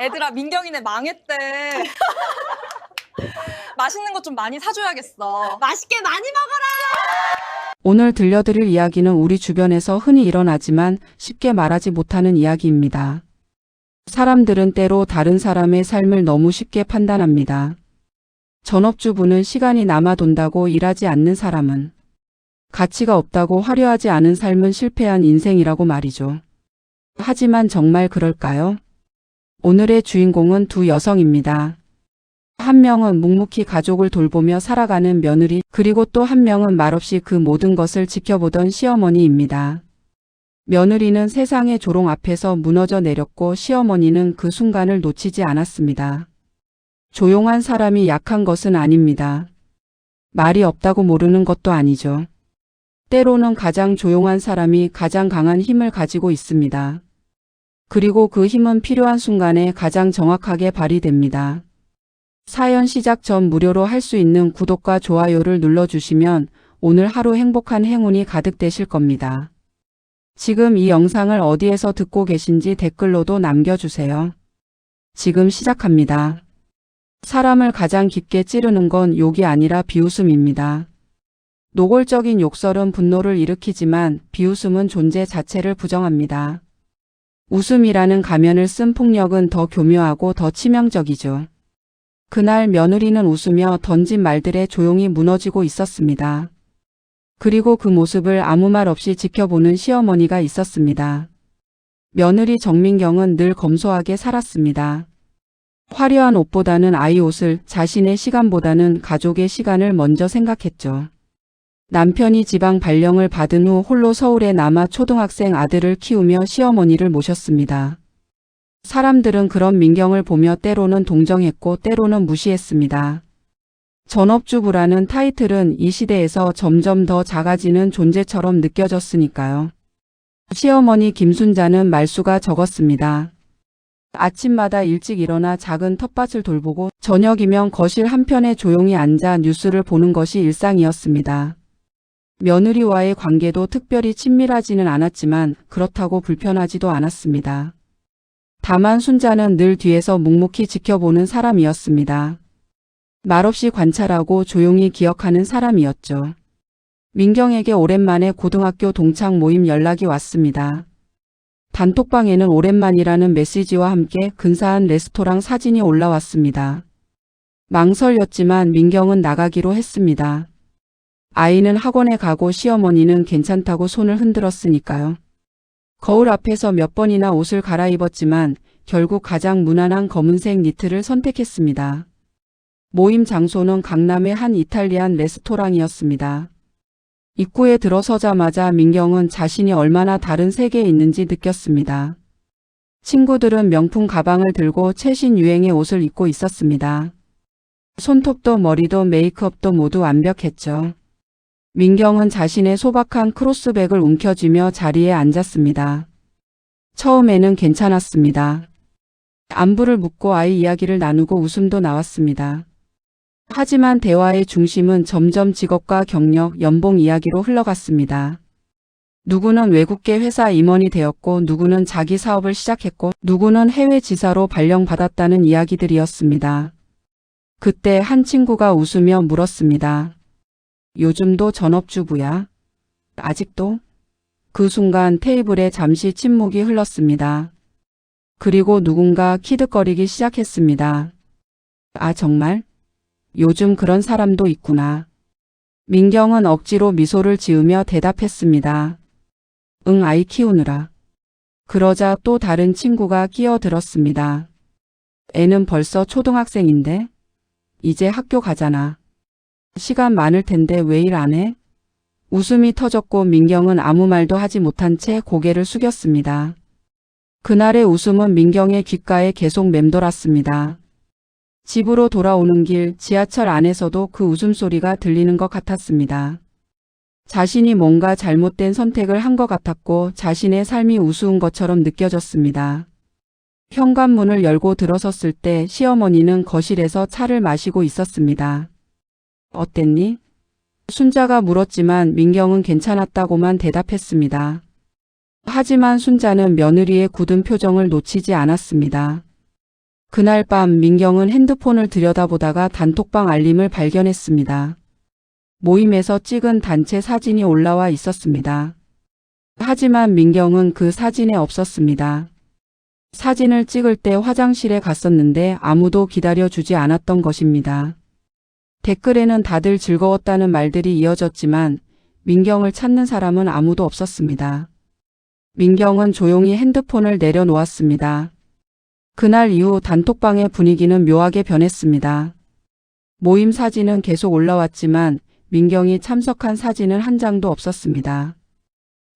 애들아, 민경이네 망했대. 맛있는 거 좀 많이 사줘야겠어. 맛있게 많이 먹어라! 오늘 들려드릴 이야기는 우리 주변에서 흔히 일어나지만 쉽게 말하지 못하는 이야기입니다. 사람들은 때로 다른 사람의 삶을 너무 쉽게 판단합니다. 전업주부는 시간이 남아 돈다고 일하지 않는 사람은, 가치가 없다고 화려하지 않은 삶은 실패한 인생이라고 말이죠. 하지만 정말 그럴까요? 오늘의 주인공은 두 여성입니다. 한 명은 묵묵히 가족을 돌보며 살아가는 며느리, 그리고 또 한 명은 말없이 그 모든 것을 지켜보던 시어머니입니다. 며느리는 세상의 조롱 앞에서 무너져 내렸고 시어머니는 그 순간을 놓치지 않았습니다. 조용한 사람이 약한 것은 아닙니다. 말이 없다고 모르는 것도 아니죠. 때로는 가장 조용한 사람이 가장 강한 힘을 가지고 있습니다. 그리고 그 힘은 필요한 순간에 가장 정확하게 발휘됩니다. 사연 시작 전 무료로 할 수 있는 구독과 좋아요를 눌러주시면 오늘 하루 행복한 행운이 가득되실 겁니다. 지금 이 영상을 어디에서 듣고 계신지 댓글로도 남겨주세요. 지금 시작합니다. 사람을 가장 깊게 찌르는 건 욕이 아니라 비웃음입니다. 노골적인 욕설은 분노를 일으키지만 비웃음은 존재 자체를 부정합니다. 웃음이라는 가면을 쓴 폭력은 더 교묘하고 더 치명적이죠. 그날 며느리는 웃으며 던진 말들에 조용히 무너지고 있었습니다. 그리고 그 모습을 아무 말 없이 지켜보는 시어머니가 있었습니다. 며느리 정민경은 늘 검소하게 살았습니다. 화려한 옷보다는 아이 옷을, 자신의 시간보다는 가족의 시간을 먼저 생각했죠. 남편이 지방 발령을 받은 후 홀로 서울에 남아 초등학생 아들을 키우며 시어머니를 모셨습니다. 사람들은 그런 민경을 보며 때로는 동정했고 때로는 무시했습니다. 전업주부라는 타이틀은 이 시대에서 점점 더 작아지는 존재처럼 느껴졌으니까요. 시어머니 김순자는 말수가 적었습니다. 아침마다 일찍 일어나 작은 텃밭을 돌보고 저녁이면 거실 한편에 조용히 앉아 뉴스를 보는 것이 일상이었습니다. 며느리와의 관계도 특별히 친밀하지는 않았지만 그렇다고 불편하지도 않았습니다. 다만 순자는 늘 뒤에서 묵묵히 지켜보는 사람이었습니다. 말없이 관찰하고 조용히 기억하는 사람이었죠. 민경에게 오랜만에 고등학교 동창 모임 연락이 왔습니다. 단톡방에는 오랜만이라는 메시지와 함께 근사한 레스토랑 사진이 올라왔습니다. 망설였지만 민경은 나가기로 했습니다. 아이는 학원에 가고 시어머니는 괜찮다고 손을 흔들었으니까요. 거울 앞에서 몇 번이나 옷을 갈아입었지만 결국 가장 무난한 검은색 니트를 선택했습니다. 모임 장소는 강남의 한 이탈리안 레스토랑이었습니다. 입구에 들어서자마자 민경은 자신이 얼마나 다른 세계에 있는지 느꼈습니다. 친구들은 명품 가방을 들고 최신 유행의 옷을 입고 있었습니다. 손톱도 머리도 메이크업도 모두 완벽했죠. 민경은 자신의 소박한 크로스백을 움켜쥐며 자리에 앉았습니다. 처음에는 괜찮았습니다. 안부를 묻고 아이 이야기를 나누고 웃음도 나왔습니다. 하지만 대화의 중심은 점점 직업과 경력, 연봉 이야기로 흘러갔습니다. 누구는 외국계 회사 임원이 되었고 누구는 자기 사업을 시작했고 누구는 해외 지사로 발령받았다는 이야기들이었습니다. 그때 한 친구가 웃으며 물었습니다. 요즘도 전업주부야? 아직도? 그 순간 테이블에 잠시 침묵이 흘렀습니다. 그리고 누군가 키득거리기 시작했습니다. 아, 정말? 요즘 그런 사람도 있구나. 민경은 억지로 미소를 지으며 대답했습니다. 응, 아이 키우느라. 그러자 또 다른 친구가 끼어들었습니다. 애는 벌써 초등학생인데? 이제 학교 가잖아. 시간 많을 텐데 왜 일 안 해? 웃음이 터졌고 민경은 아무 말도 하지 못한 채 고개를 숙였습니다. 그날의 웃음은 민경의 귓가에 계속 맴돌았습니다. 집으로 돌아오는 길, 지하철 안에서도 그 웃음소리가 들리는 것 같았습니다. 자신이 뭔가 잘못된 선택을 한 것 같았고 자신의 삶이 우스운 것처럼 느껴졌습니다. 현관문을 열고 들어섰을 때 시어머니는 거실에서 차를 마시고 있었습니다. 어땠니? 순자가 물었지만 민경은 괜찮았다고만 대답했습니다. 하지만 순자는 며느리의 굳은 표정을 놓치지 않았습니다. 그날 밤 민경은 핸드폰을 들여다보다가 단톡방 알림을 발견했습니다. 모임에서 찍은 단체 사진이 올라와 있었습니다. 하지만 민경은 그 사진에 없었습니다. 사진을 찍을 때 화장실에 갔었는데 아무도 기다려주지 않았던 것입니다. 댓글에는 다들 즐거웠다는 말들이 이어졌지만 민경을 찾는 사람은 아무도 없었습니다. 민경은 조용히 핸드폰을 내려놓았습니다. 그날 이후 단톡방의 분위기는 묘하게 변했습니다. 모임 사진은 계속 올라왔지만 민경이 참석한 사진은 한 장도 없었습니다.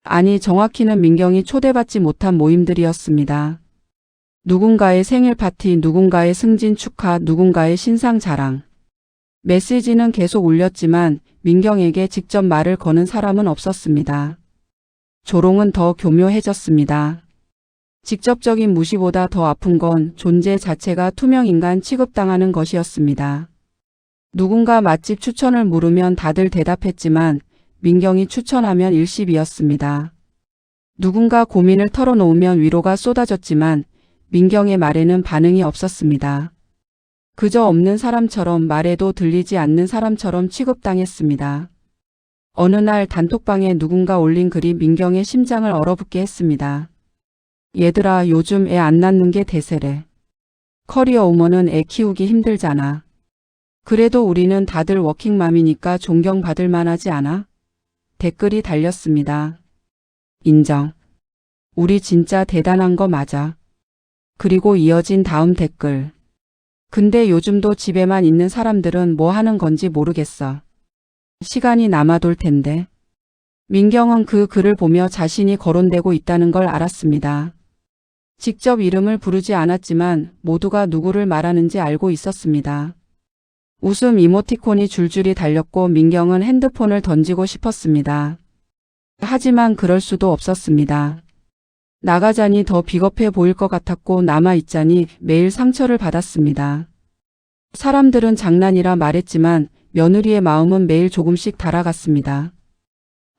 아니, 정확히는 민경이 초대받지 못한 모임들이었습니다. 누군가의 생일 파티, 누군가의 승진 축하, 누군가의 신상 자랑. 메시지는 계속 울렸지만 민경에게 직접 말을 거는 사람은 없었습니다. 조롱은 더 교묘해졌습니다. 직접적인 무시보다 더 아픈 건 존재 자체가 투명인간 취급당하는 것이었습니다. 누군가 맛집 추천을 물으면 다들 대답했지만 민경이 추천하면 일십이었습니다. 누군가 고민을 털어놓으면 위로가 쏟아졌지만 민경의 말에는 반응이 없었습니다. 그저 없는 사람처럼, 말해도 들리지 않는 사람처럼 취급당했습니다. 어느 날 단톡방에 누군가 올린 글이 민경의 심장을 얼어붙게 했습니다. 얘들아, 요즘 애 안 낳는 게 대세래. 커리어 우먼은 애 키우기 힘들잖아. 그래도 우리는 다들 워킹맘이니까 존경받을 만하지 않아? 댓글이 달렸습니다. 인정. 우리 진짜 대단한 거 맞아. 그리고 이어진 다음 댓글. 근데 요즘도 집에만 있는 사람들은 뭐 하는 건지 모르겠어. 시간이 남아돌 텐데. 민경은 그 글을 보며 자신이 거론되고 있다는 걸 알았습니다. 직접 이름을 부르지 않았지만 모두가 누구를 말하는지 알고 있었습니다. 웃음 이모티콘이 줄줄이 달렸고 민경은 핸드폰을 던지고 싶었습니다. 하지만 그럴 수도 없었습니다. 나가자니 더 비겁해 보일 것 같았고 남아있자니 매일 상처를 받았습니다. 사람들은 장난이라 말했지만 며느리의 마음은 매일 조금씩 달아갔습니다.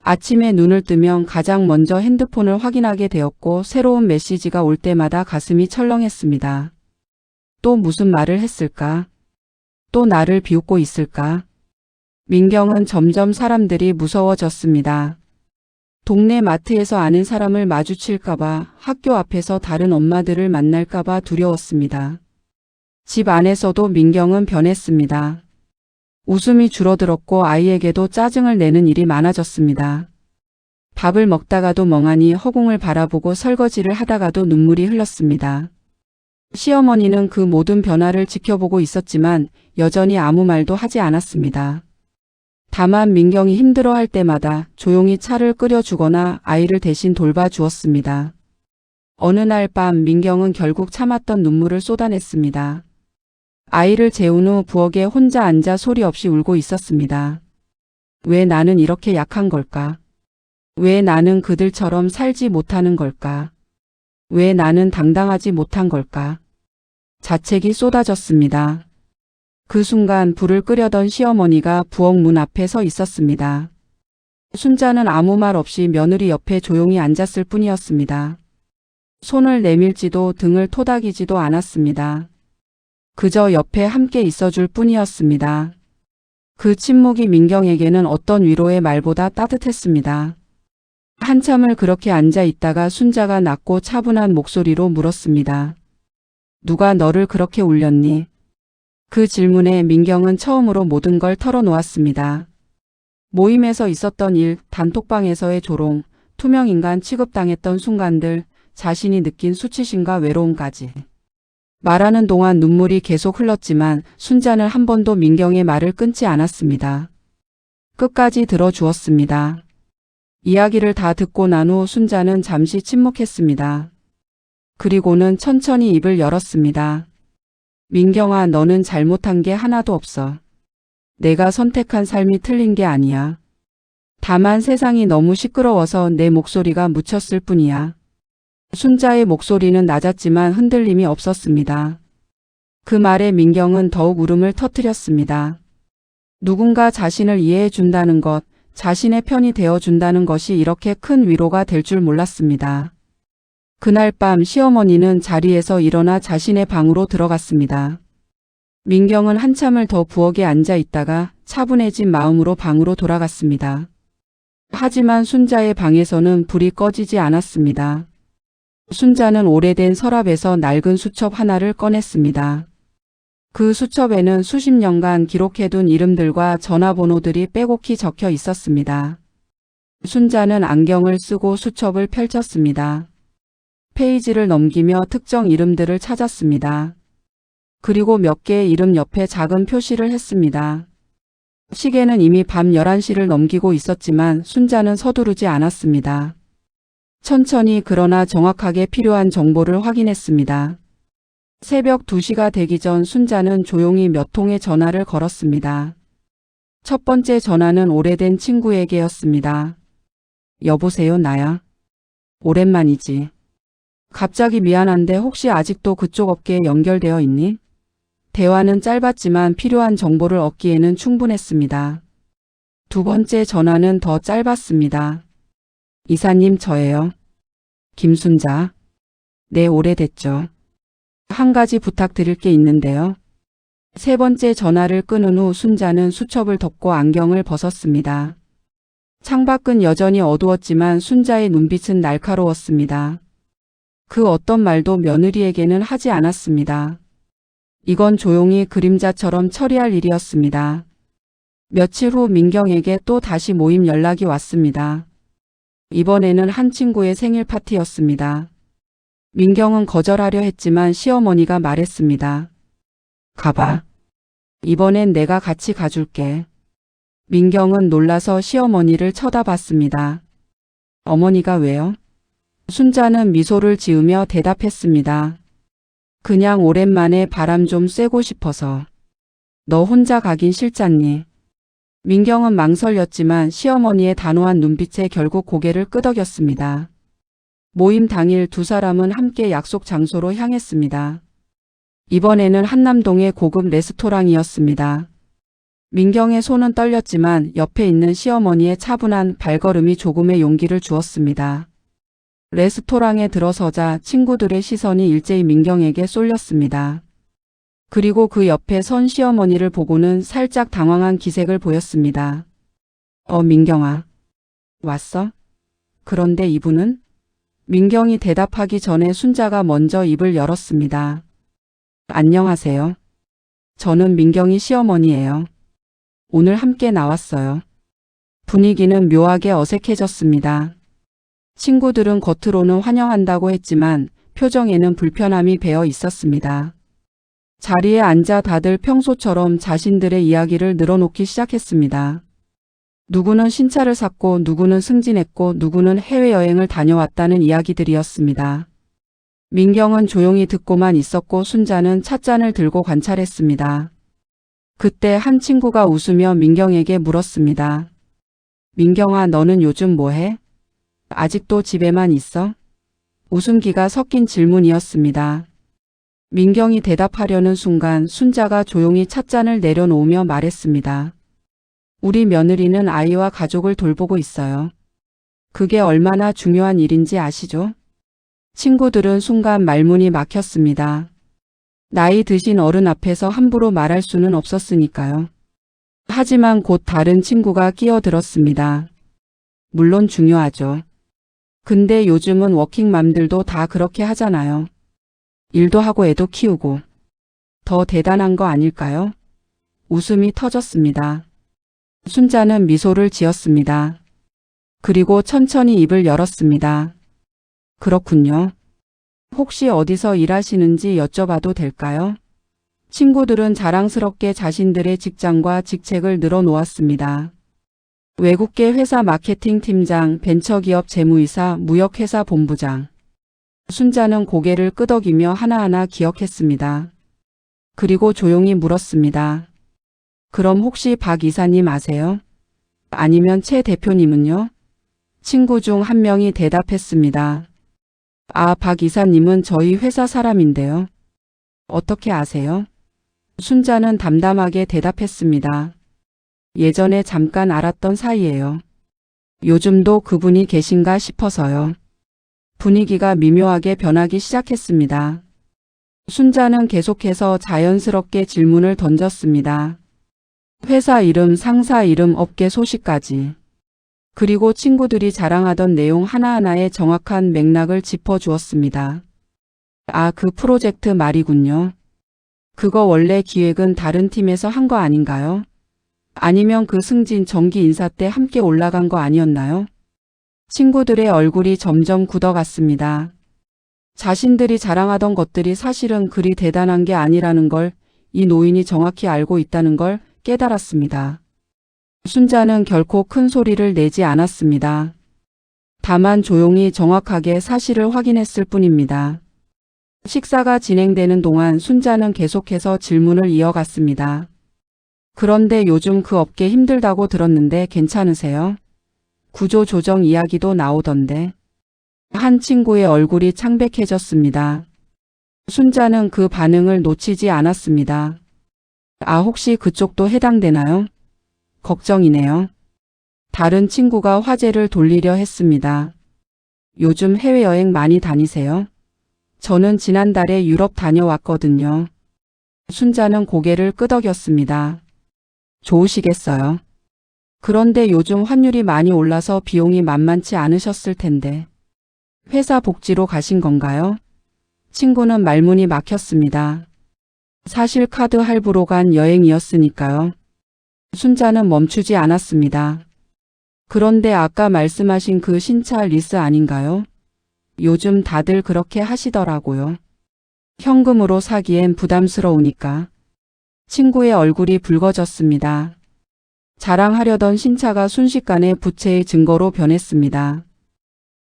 아침에 눈을 뜨면 가장 먼저 핸드폰을 확인하게 되었고 새로운 메시지가 올 때마다 가슴이 철렁했습니다. 또 무슨 말을 했을까? 또 나를 비웃고 있을까? 민경은 점점 사람들이 무서워졌습니다. 동네 마트에서 아는 사람을 마주칠까봐, 학교 앞에서 다른 엄마들을 만날까봐 두려웠습니다. 집 안에서도 민경은 변했습니다. 웃음이 줄어들었고 아이에게도 짜증을 내는 일이 많아졌습니다. 밥을 먹다가도 멍하니 허공을 바라보고 설거지를 하다가도 눈물이 흘렀습니다. 시어머니는 그 모든 변화를 지켜보고 있었지만 여전히 아무 말도 하지 않았습니다. 다만 민경이 힘들어할 때마다 조용히 차를 끓여주거나 아이를 대신 돌봐주었습니다. 어느 날 밤 민경은 결국 참았던 눈물을 쏟아냈습니다. 아이를 재운 후 부엌에 혼자 앉아 소리 없이 울고 있었습니다. 왜 나는 이렇게 약한 걸까? 왜 나는 그들처럼 살지 못하는 걸까? 왜 나는 당당하지 못한 걸까? 자책이 쏟아졌습니다. 그 순간 불을 끄려던 시어머니가 부엌 문 앞에 서 있었습니다. 순자는 아무 말 없이 며느리 옆에 조용히 앉았을 뿐이었습니다. 손을 내밀지도 등을 토닥이지도 않았습니다. 그저 옆에 함께 있어줄 뿐이었습니다. 그 침묵이 민경에게는 어떤 위로의 말보다 따뜻했습니다. 한참을 그렇게 앉아 있다가 순자가 낮고 차분한 목소리로 물었습니다. 누가 너를 그렇게 울렸니? 그 질문에 민경은 처음으로 모든 걸 털어놓았습니다. 모임에서 있었던 일, 단톡방에서의 조롱, 투명인간 취급당했던 순간들, 자신이 느낀 수치심과 외로움까지. 말하는 동안 눈물이 계속 흘렀지만 순자는 한 번도 민경의 말을 끊지 않았습니다. 끝까지 들어주었습니다. 이야기를 다 듣고 난 후 순자는 잠시 침묵했습니다. 그리고는 천천히 입을 열었습니다. 민경아, 너는 잘못한 게 하나도 없어. 내가 선택한 삶이 틀린 게 아니야. 다만 세상이 너무 시끄러워서 내 목소리가 묻혔을 뿐이야. 순자의 목소리는 낮았지만 흔들림이 없었습니다. 그 말에 민경은 더욱 울음을 터뜨렸습니다. 누군가 자신을 이해해 준다는 것, 자신의 편이 되어 준다는 것이 이렇게 큰 위로가 될 줄 몰랐습니다. 그날 밤 시어머니는 자리에서 일어나 자신의 방으로 들어갔습니다. 민경은 한참을 더 부엌에 앉아 있다가 차분해진 마음으로 방으로 돌아갔습니다. 하지만 순자의 방에서는 불이 꺼지지 않았습니다. 순자는 오래된 서랍에서 낡은 수첩 하나를 꺼냈습니다. 그 수첩에는 수십 년간 기록해둔 이름들과 전화번호들이 빼곡히 적혀 있었습니다. 순자는 안경을 쓰고 수첩을 펼쳤습니다. 페이지를 넘기며 특정 이름들을 찾았습니다. 그리고 몇 개의 이름 옆에 작은 표시를 했습니다. 시계는 이미 밤 11시를 넘기고 있었지만 순자는 서두르지 않았습니다. 천천히 그러나 정확하게 필요한 정보를 확인했습니다. 새벽 2시가 되기 전 순자는 조용히 몇 통의 전화를 걸었습니다. 첫 번째 전화는 오래된 친구에게였습니다. 여보세요, 나야. 오랜만이지. 갑자기 미안한데 혹시 아직도 그쪽 업계에 연결되어 있니? 대화는 짧았지만 필요한 정보를 얻기에는 충분했습니다. 두 번째 전화는 더 짧았습니다. 이사님, 저예요. 김순자. 네, 오래됐죠. 한 가지 부탁드릴 게 있는데요. 세 번째 전화를 끊은 후 순자는 수첩을 덮고 안경을 벗었습니다. 창밖은 여전히 어두웠지만 순자의 눈빛은 날카로웠습니다. 그 어떤 말도 며느리에게는 하지 않았습니다. 이건 조용히 그림자처럼 처리할 일이었습니다. 며칠 후 민경에게 또 다시 모임 연락이 왔습니다. 이번에는 한 친구의 생일 파티였습니다. 민경은 거절하려 했지만 시어머니가 말했습니다. 가봐. 이번엔 내가 같이 가줄게. 민경은 놀라서 시어머니를 쳐다봤습니다. 어머니가 왜요? 순자는 미소를 지으며 대답했습니다. 그냥 오랜만에 바람 좀 쐬고 싶어서. 너 혼자 가긴 싫잖니. 민경은 망설였지만 시어머니의 단호한 눈빛에 결국 고개를 끄덕였습니다. 모임 당일 두 사람은 함께 약속 장소로 향했습니다. 이번에는 한남동의 고급 레스토랑이었습니다. 민경의 손은 떨렸지만 옆에 있는 시어머니의 차분한 발걸음이 조금의 용기를 주었습니다. 레스토랑에 들어서자 친구들의 시선이 일제히 민경에게 쏠렸습니다. 그리고 그 옆에 선 시어머니를 보고는 살짝 당황한 기색을 보였습니다. 민경아. 왔어? 그런데 이분은? 민경이 대답하기 전에 순자가 먼저 입을 열었습니다. 안녕하세요. 저는 민경이 시어머니예요. 오늘 함께 나왔어요. 분위기는 묘하게 어색해졌습니다. 친구들은 겉으로는 환영한다고 했지만 표정에는 불편함이 배어 있었습니다. 자리에 앉아 다들 평소처럼 자신들의 이야기를 늘어놓기 시작했습니다. 누구는 신차를 샀고 누구는 승진했고 누구는 해외여행을 다녀왔다는 이야기들이었습니다. 민경은 조용히 듣고만 있었고 순자는 찻잔을 들고 관찰했습니다. 그때 한 친구가 웃으며 민경에게 물었습니다. 민경아, 너는 요즘 뭐해? 아직도 집에만 있어? 웃음기가 섞인 질문이었습니다. 민경이 대답하려는 순간 순자가 조용히 찻잔을 내려놓으며 말했습니다. 우리 며느리는 아이와 가족을 돌보고 있어요. 그게 얼마나 중요한 일인지 아시죠? 친구들은 순간 말문이 막혔습니다. 나이 드신 어른 앞에서 함부로 말할 수는 없었으니까요. 하지만 곧 다른 친구가 끼어들었습니다. 물론 중요하죠. 근데 요즘은 워킹맘들도 다 그렇게 하잖아요. 일도 하고 애도 키우고. 더 대단한 거 아닐까요? 웃음이 터졌습니다. 순자는 미소를 지었습니다. 그리고 천천히 입을 열었습니다. 그렇군요. 혹시 어디서 일하시는지 여쭤봐도 될까요? 친구들은 자랑스럽게 자신들의 직장과 직책을 늘어놓았습니다. 외국계 회사 마케팅 팀장, 벤처기업 재무이사, 무역회사 본부장. 순자는 고개를 끄덕이며 하나하나 기억했습니다. 그리고 조용히 물었습니다. 그럼 혹시 박 이사님 아세요? 아니면 최 대표님은요? 친구 중 한 명이 대답했습니다. 아, 박 이사님은 저희 회사 사람인데요. 어떻게 아세요? 순자는 담담하게 대답했습니다. 예전에 잠깐 알았던 사이예요. 요즘도 그분이 계신가 싶어서요. 분위기가 미묘하게 변하기 시작했습니다. 순자는 계속해서 자연스럽게 질문을 던졌습니다. 회사 이름, 상사 이름, 업계 소식까지. 그리고 친구들이 자랑하던 내용 하나하나의 정확한 맥락을 짚어주었습니다. 아, 그 프로젝트 말이군요. 그거 원래 기획은 다른 팀에서 한 거 아닌가요? 아니면 그 승진 정기 인사 때 함께 올라간 거 아니었나요? 친구들의 얼굴이 점점 굳어갔습니다. 자신들이 자랑하던 것들이 사실은 그리 대단한 게 아니라는 걸 이 노인이 정확히 알고 있다는 걸 깨달았습니다. 순자는 결코 큰 소리를 내지 않았습니다. 다만 조용히 정확하게 사실을 확인했을 뿐입니다. 식사가 진행되는 동안 순자는 계속해서 질문을 이어갔습니다. 그런데 요즘 그 업계 힘들다고 들었는데 괜찮으세요? 구조조정 이야기도 나오던데. 한 친구의 얼굴이 창백해졌습니다. 순자는 그 반응을 놓치지 않았습니다. 아, 혹시 그쪽도 해당되나요? 걱정이네요. 다른 친구가 화제를 돌리려 했습니다. 요즘 해외여행 많이 다니세요? 저는 지난달에 유럽 다녀왔거든요. 순자는 고개를 끄덕였습니다. 좋으시겠어요. 그런데 요즘 환율이 많이 올라서 비용이 만만치 않으셨을 텐데. 회사 복지로 가신 건가요? 친구는 말문이 막혔습니다. 사실 카드 할부로 간 여행이었으니까요. 순자는 멈추지 않았습니다. 그런데 아까 말씀하신 그 신차 리스 아닌가요? 요즘 다들 그렇게 하시더라고요. 현금으로 사기엔 부담스러우니까. 친구의 얼굴이 붉어졌습니다. 자랑하려던 신차가 순식간에 부채의 증거로 변했습니다.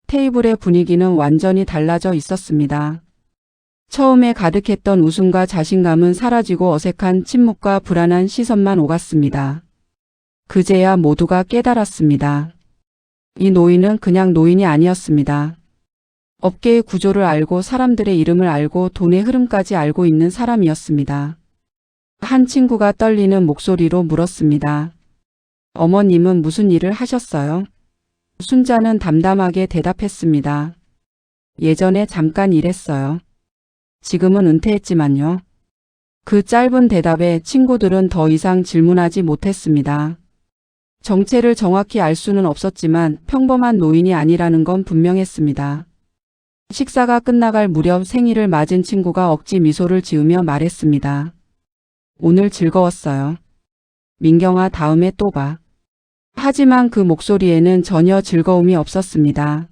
테이블의 분위기는 완전히 달라져 있었습니다. 처음에 가득했던 웃음과 자신감은 사라지고 어색한 침묵과 불안한 시선만 오갔습니다. 그제야 모두가 깨달았습니다. 이 노인은 그냥 노인이 아니었습니다. 업계의 구조를 알고 사람들의 이름을 알고 돈의 흐름까지 알고 있는 사람이었습니다. 한 친구가 떨리는 목소리로 물었습니다. 어머님은 무슨 일을 하셨어요? 순자는 담담하게 대답했습니다. 예전에 잠깐 일했어요. 지금은 은퇴했지만요. 그 짧은 대답에 친구들은 더 이상 질문하지 못했습니다. 정체를 정확히 알 수는 없었지만 평범한 노인이 아니라는 건 분명했습니다. 식사가 끝나갈 무렵 생일을 맞은 친구가 억지 미소를 지으며 말했습니다. 오늘 즐거웠어요. 민경아, 다음에 또 봐. 하지만 그 목소리에는 전혀 즐거움이 없었습니다.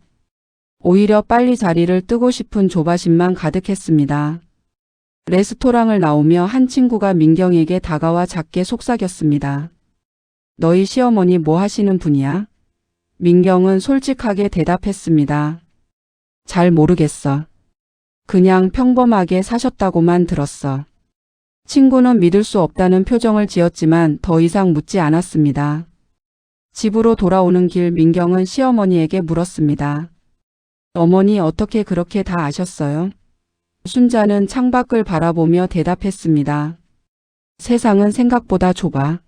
오히려 빨리 자리를 뜨고 싶은 조바심만 가득했습니다. 레스토랑을 나오며 한 친구가 민경에게 다가와 작게 속삭였습니다. 너희 시어머니 뭐 하시는 분이야? 민경은 솔직하게 대답했습니다. 잘 모르겠어. 그냥 평범하게 사셨다고만 들었어. 친구는 믿을 수 없다는 표정을 지었지만 더 이상 묻지 않았습니다. 집으로 돌아오는 길 민경은 시어머니에게 물었습니다. 어머니 어떻게 그렇게 다 아셨어요? 순자는 창밖을 바라보며 대답했습니다. 세상은 생각보다 좁아.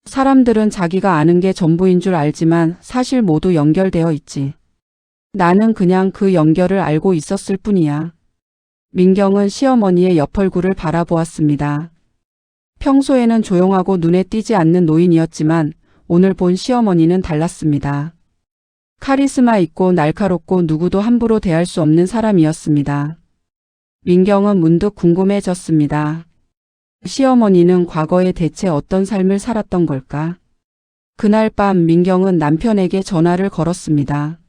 사람들은 자기가 아는 게 전부인 줄 알지만 사실 모두 연결되어 있지. 나는 그냥 그 연결을 알고 있었을 뿐이야. 민경은 시어머니의 옆 얼굴을 바라보았습니다. 평소에는 조용하고 눈에 띄지 않는 노인이었지만 오늘 본 시어머니는 달랐습니다. 카리스마 있고 날카롭고 누구도 함부로 대할 수 없는 사람이었습니다. 민경은 문득 궁금해졌습니다. 시어머니는 과거에 대체 어떤 삶을 살았던 걸까? 그날 밤 민경은 남편에게 전화를 걸었습니다.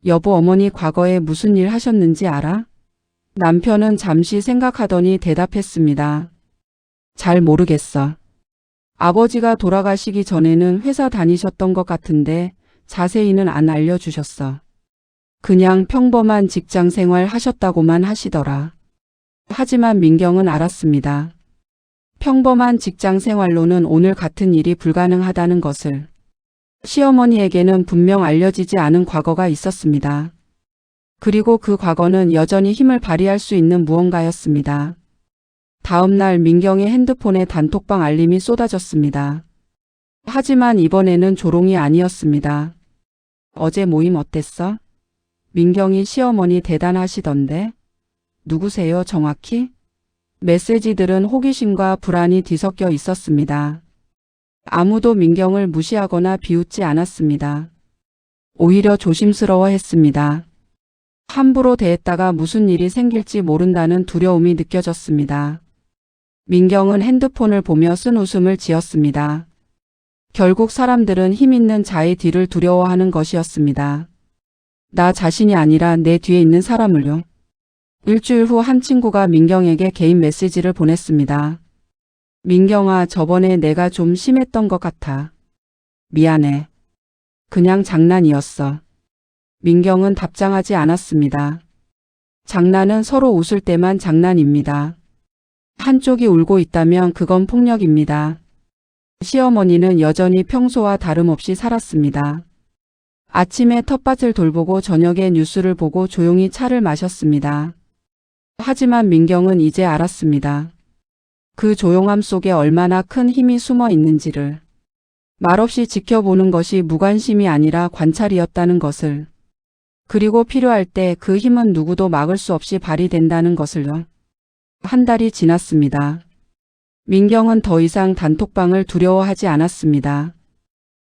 여보, 어머니 과거에 무슨 일 하셨는지 알아? 남편은 잠시 생각하더니 대답했습니다. 잘 모르겠어. 아버지가 돌아가시기 전에는 회사 다니셨던 것 같은데 자세히는 안 알려주셨어. 그냥 평범한 직장 생활 하셨다고만 하시더라. 하지만 민경은 알았습니다. 평범한 직장 생활로는 오늘 같은 일이 불가능하다는 것을. 시어머니에게는 분명 알려지지 않은 과거가 있었습니다. 그리고 그 과거는 여전히 힘을 발휘할 수 있는 무언가였습니다. 다음 날 민경의 핸드폰에 단톡방 알림이 쏟아졌습니다. 하지만 이번에는 조롱이 아니었습니다. 어제 모임 어땠어? 민경이 시어머니 대단하시던데? 누구세요 정확히? 메시지들은 호기심과 불안이 뒤섞여 있었습니다. 아무도 민경을 무시하거나 비웃지 않았습니다. 오히려 조심스러워했습니다. 함부로 대했다가 무슨 일이 생길지 모른다는 두려움이 느껴졌습니다. 민경은 핸드폰을 보며 쓴 웃음을 지었습니다. 결국 사람들은 힘있는 자의 뒤를 두려워하는 것이었습니다. 나 자신이 아니라 내 뒤에 있는 사람을요. 일주일 후 한 친구가 민경에게 개인 메시지를 보냈습니다. 민경아, 저번에 내가 좀 심했던 것 같아. 미안해. 그냥 장난이었어. 민경은 답장하지 않았습니다. 장난은 서로 웃을 때만 장난입니다. 한쪽이 울고 있다면 그건 폭력입니다. 시어머니는 여전히 평소와 다름없이 살았습니다. 아침에 텃밭을 돌보고 저녁에 뉴스를 보고 조용히 차를 마셨습니다. 하지만 민경은 이제 알았습니다. 그 조용함 속에 얼마나 큰 힘이 숨어 있는지를. 말없이 지켜보는 것이 무관심이 아니라 관찰이었다는 것을. 그리고 필요할 때 그 힘은 누구도 막을 수 없이 발휘된다는 것을요. 한 달이 지났습니다. 민경은 더 이상 단톡방을 두려워하지 않았습니다.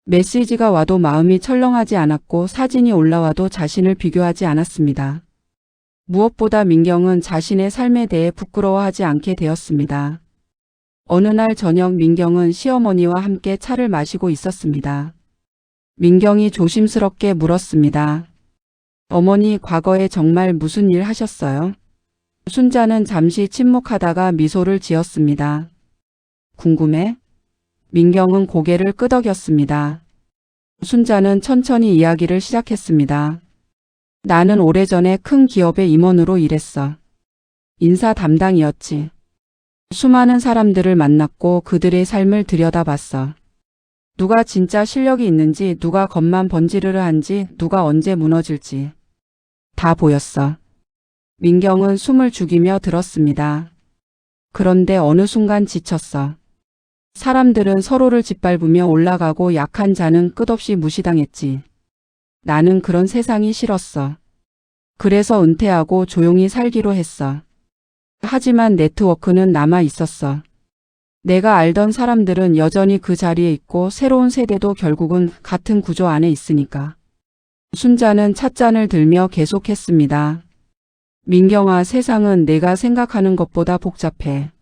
메시지가 와도 마음이 철렁하지 않았고 사진이 올라와도 자신을 비교하지 않았습니다. 무엇보다 민경은 자신의 삶에 대해 부끄러워하지 않게 되었습니다. 어느 날 저녁 민경은 시어머니와 함께 차를 마시고 있었습니다. 민경이 조심스럽게 물었습니다. 어머니, 과거에 정말 무슨 일 하셨어요? 순자는 잠시 침묵하다가 미소를 지었습니다. 궁금해? 민경은 고개를 끄덕였습니다. 순자는 천천히 이야기를 시작했습니다. 나는 오래전에 큰 기업의 임원으로 일했어. 인사 담당이었지. 수많은 사람들을 만났고 그들의 삶을 들여다봤어. 누가 진짜 실력이 있는지, 누가 겉만 번지르르한지, 누가 언제 무너질지. 다 보였어. 민경은 숨을 죽이며 들었습니다. 그런데 어느 순간 지쳤어. 사람들은 서로를 짓밟으며 올라가고 약한 자는 끝없이 무시당했지. 나는 그런 세상이 싫었어. 그래서 은퇴하고 조용히 살기로 했어. 하지만 네트워크는 남아 있었어. 내가 알던 사람들은 여전히 그 자리에 있고 새로운 세대도 결국은 같은 구조 안에 있으니까. 순자는 찻잔을 들며 계속했습니다. 민경아, 세상은 내가 생각하는 것보다 복잡해.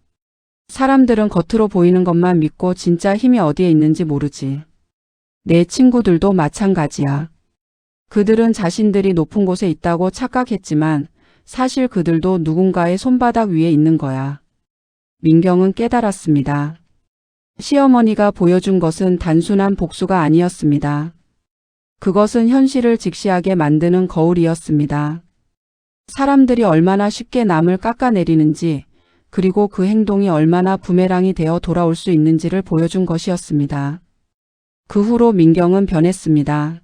사람들은 겉으로 보이는 것만 믿고 진짜 힘이 어디에 있는지 모르지. 내 친구들도 마찬가지야. 그들은 자신들이 높은 곳에 있다고 착각했지만 사실 그들도 누군가의 손바닥 위에 있는 거야. 민경은 깨달았습니다. 시어머니가 보여준 것은 단순한 복수가 아니었습니다. 그것은 현실을 직시하게 만드는 거울이었습니다. 사람들이 얼마나 쉽게 남을 깎아내리는지, 그리고 그 행동이 얼마나 부메랑이 되어 돌아올 수 있는지를 보여준 것이었습니다. 그 후로 민경은 변했습니다.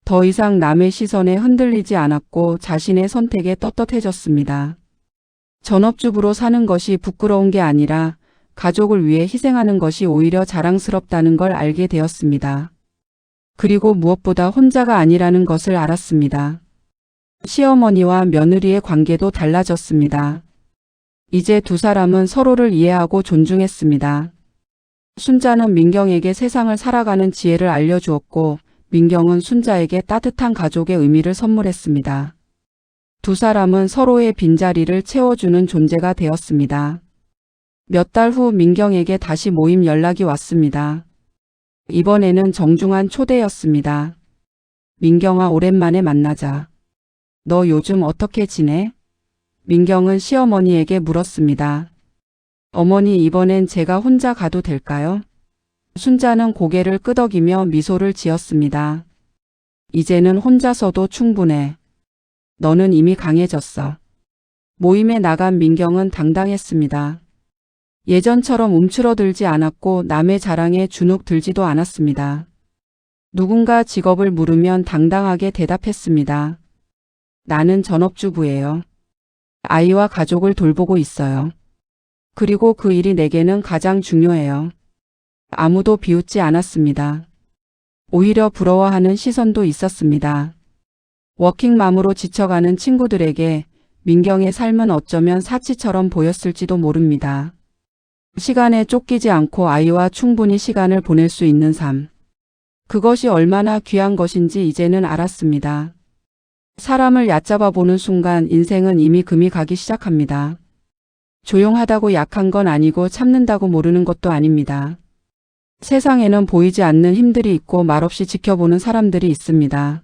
더 이상 남의 시선에 흔들리지 않았고 자신의 선택에 떳떳해졌습니다. 전업주부로 사는 것이 부끄러운 게 아니라 가족을 위해 희생하는 것이 오히려 자랑스럽다는 걸 알게 되었습니다. 그리고 무엇보다 혼자가 아니라는 것을 알았습니다. 시어머니와 며느리의 관계도 달라졌습니다. 이제 두 사람은 서로를 이해하고 존중했습니다. 순자는 민경에게 세상을 살아가는 지혜를 알려주었고 민경은 순자에게 따뜻한 가족의 의미를 선물했습니다. 두 사람은 서로의 빈자리를 채워주는 존재가 되었습니다. 몇 달 후 민경에게 다시 모임 연락이 왔습니다. 이번에는 정중한 초대였습니다. 민경아, 오랜만에 만나자. 너 요즘 어떻게 지내? 민경은 시어머니에게 물었습니다. 어머니, 이번엔 제가 혼자 가도 될까요? 순자는 고개를 끄덕이며 미소를 지었습니다. 이제는 혼자서도 충분해. 너는 이미 강해졌어. 모임에 나간 민경은 당당했습니다. 예전처럼 움츠러들지 않았고 남의 자랑에 주눅 들지도 않았습니다. 누군가 직업을 물으면 당당하게 대답했습니다. 나는 전업주부예요. 아이와 가족을 돌보고 있어요. 그리고 그 일이 내게는 가장 중요해요. 아무도 비웃지 않았습니다. 오히려 부러워하는 시선도 있었습니다. 워킹맘으로 지쳐가는 친구들에게 민경의 삶은 어쩌면 사치처럼 보였을지도 모릅니다. 시간에 쫓기지 않고 아이와 충분히 시간을 보낼 수 있는 삶. 그것이 얼마나 귀한 것인지 이제는 알았습니다. 사람을 얕잡아 보는 순간 인생은 이미 금이 가기 시작합니다. 조용하다고 약한 건 아니고 참는다고 모르는 것도 아닙니다. 세상에는 보이지 않는 힘들이 있고 말없이 지켜보는 사람들이 있습니다.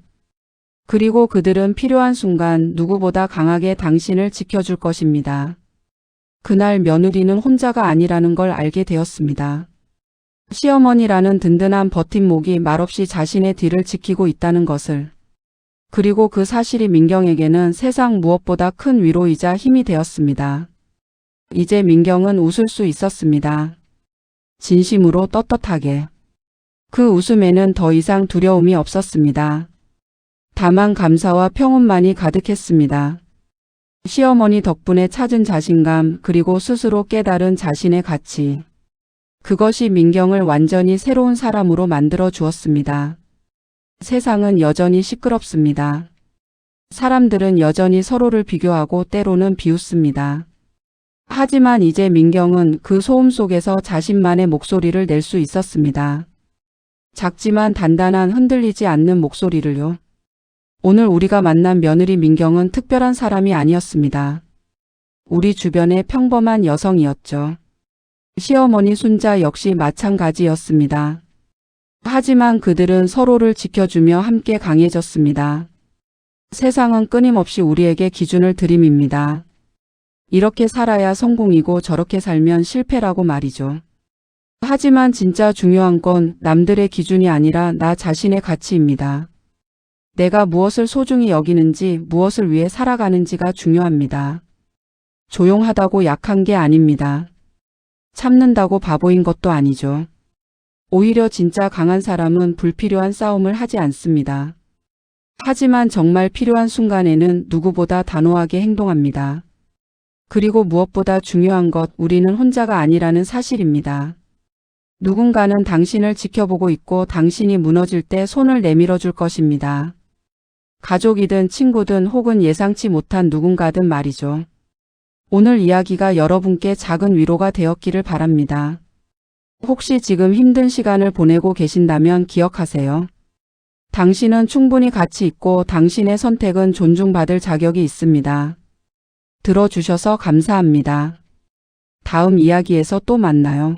그리고 그들은 필요한 순간 누구보다 강하게 당신을 지켜줄 것입니다. 그날 며느리는 혼자가 아니라는 걸 알게 되었습니다. 시어머니라는 든든한 버팀목이 말없이 자신의 뒤를 지키고 있다는 것을. 그리고 그 사실이 민경에게는 세상 무엇보다 큰 위로이자 힘이 되었습니다. 이제 민경은 웃을 수 있었습니다. 진심으로 떳떳하게. 그 웃음에는 더 이상 두려움이 없었습니다. 다만 감사와 평온만이 가득했습니다. 시어머니 덕분에 찾은 자신감 그리고 스스로 깨달은 자신의 가치. 그것이 민경을 완전히 새로운 사람으로 만들어 주었습니다. 세상은 여전히 시끄럽습니다. 사람들은 여전히 서로를 비교하고 때로는 비웃습니다. 하지만 이제 민경은 그 소음 속에서 자신만의 목소리를 낼 수 있었습니다. 작지만 단단한 흔들리지 않는 목소리를요. 오늘 우리가 만난 며느리 민경은 특별한 사람이 아니었습니다. 우리 주변의 평범한 여성이었죠. 시어머니 순자 역시 마찬가지였습니다. 하지만 그들은 서로를 지켜주며 함께 강해졌습니다. 세상은 끊임없이 우리에게 기준을 들이밉니다. 이렇게 살아야 성공이고 저렇게 살면 실패라고 말이죠. 하지만 진짜 중요한 건 남들의 기준이 아니라 나 자신의 가치입니다. 내가 무엇을 소중히 여기는지, 무엇을 위해 살아가는지가 중요합니다. 조용하다고 약한 게 아닙니다. 참는다고 바보인 것도 아니죠. 오히려 진짜 강한 사람은 불필요한 싸움을 하지 않습니다. 하지만 정말 필요한 순간에는 누구보다 단호하게 행동합니다. 그리고 무엇보다 중요한 것, 우리는 혼자가 아니라는 사실입니다. 누군가는 당신을 지켜보고 있고 당신이 무너질 때 손을 내밀어 줄 것입니다. 가족이든 친구든 혹은 예상치 못한 누군가든 말이죠. 오늘 이야기가 여러분께 작은 위로가 되었기를 바랍니다. 혹시 지금 힘든 시간을 보내고 계신다면 기억하세요. 당신은 충분히 가치 있고 당신의 선택은 존중받을 자격이 있습니다. 들어주셔서 감사합니다. 다음 이야기에서 또 만나요.